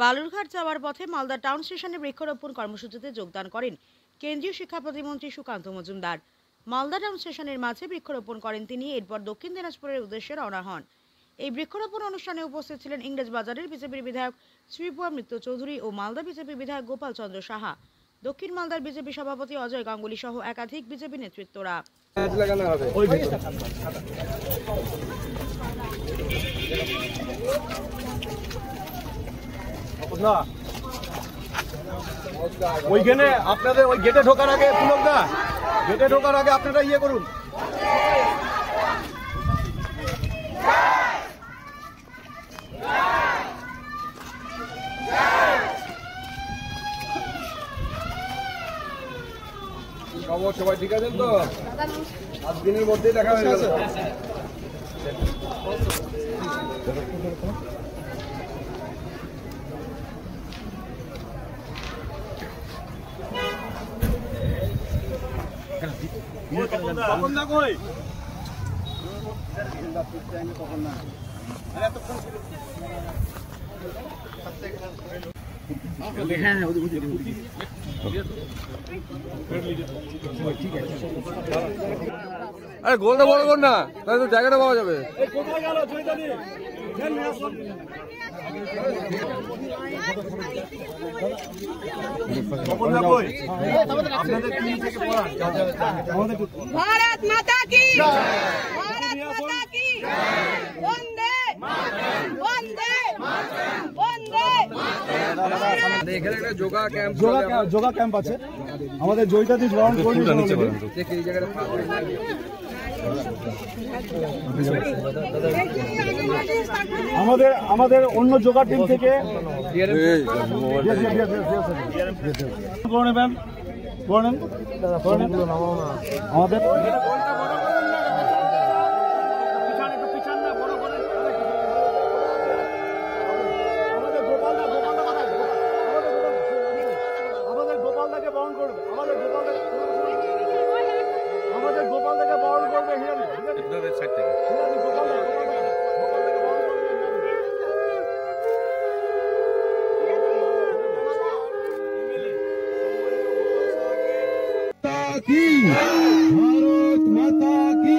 বালুরঘাট যাওয়ার পথে মালদা টাউন স্টেশনে বৃক্ষরোপণ কর্মসূচিতে যোগদান করেন কেন্দ্রীয় শিক্ষা প্রতিমন্ত্রী সুকান্ত মজুমদার। মালদা টাউন স্টেশনের মাঝে বৃক্ষরোপণ করেন তিনি। এরপর দক্ষিণ দিনাজপুরের উদ্দেশ্যে রওনা হন। এই বৃক্ষরোপণ অনুষ্ঠানে উপস্থিত ছিলেন ইংরেজবাজারের বিজেপির বিধায়ক শ্রীপুয়া মিত্র চৌধুরী ও মালদা বিজেপি বিধায়ক গোপাল চন্দ্র সাহা, দক্ষিণ মালদার বিজেপি সভাপতি অজয় গাঙ্গুলি সহ একাধিক বিজেপি নেতৃত্বরা। ওইখানে আপনাদের ওই গেটে ঢোকার আগে পুলকদা, গেটে ঢোকার আগে আপনারা ইয়ে করুন। খবর সবাই ঠিক আছেন তো? আজ দিনের মধ্যেই দেখা হয়ে গেল। আরে গোলটা বড় কর না, তাহলে তো জায়গাটা পাওয়া যাবে। भारत माता की, भारत माता की, वंदे वंदे वंदे। এখানে একটা যোগা ক্যাম্প আছে আমাদের জয়িতাদি গ্রাউন্ড আমাদের অন্য যোগা টিম থেকে আমাদের भारत माता की, भारत माता की, भारत माता की, भारत माता की।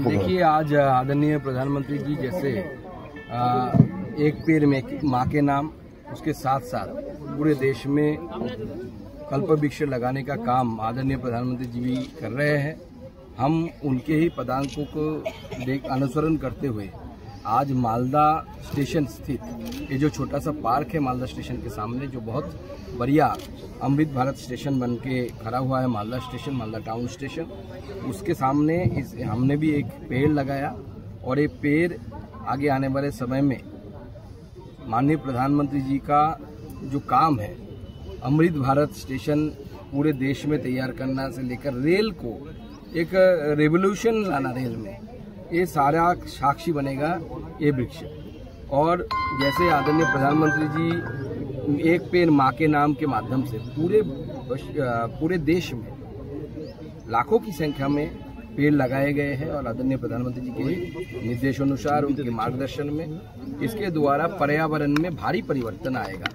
देखिए, आज आदरणीय प्रधानमंत्री जी जैसे एक पेड़ में माँ के नाम, उसके साथ साथ पूरे देश में कल्प वृक्ष लगाने का काम आदरणीय प्रधानमंत्री जी भी कर रहे हैं। हम उनके ही पदांकों को अनुसरण करते हुए आज मालदा स्टेशन स्थित ये जो छोटा सा पार्क है मालदा स्टेशन के सामने, जो बहुत बढ़िया अमृत भारत स्टेशन बन के खड़ा हुआ है, Malda station, Malda town station, उसके सामने हमने भी एक पेड़ लगाया। और ये पेड़ आगे आने वाले समय में माननीय प्रधानमंत्री जी का जो काम है, अमृत भारत स्टेशन पूरे देश में तैयार करना से लेकर रेल को एक रेवोल्यूशन लाना रेल में, ये सारा साक्षी बनेगा ये वृक्ष। और जैसे आदरणीय प्रधानमंत्री जी एक पेड़ माँ के नाम के माध्यम से पूरे देश में लाखों की संख्या में पेड़ लगाए गए हैं, और आदरणीय प्रधानमंत्री जी के निर्देशानुसार उनके मार्गदर्शन में इसके द्वारा पर्यावरण में भारी परिवर्तन आएगा।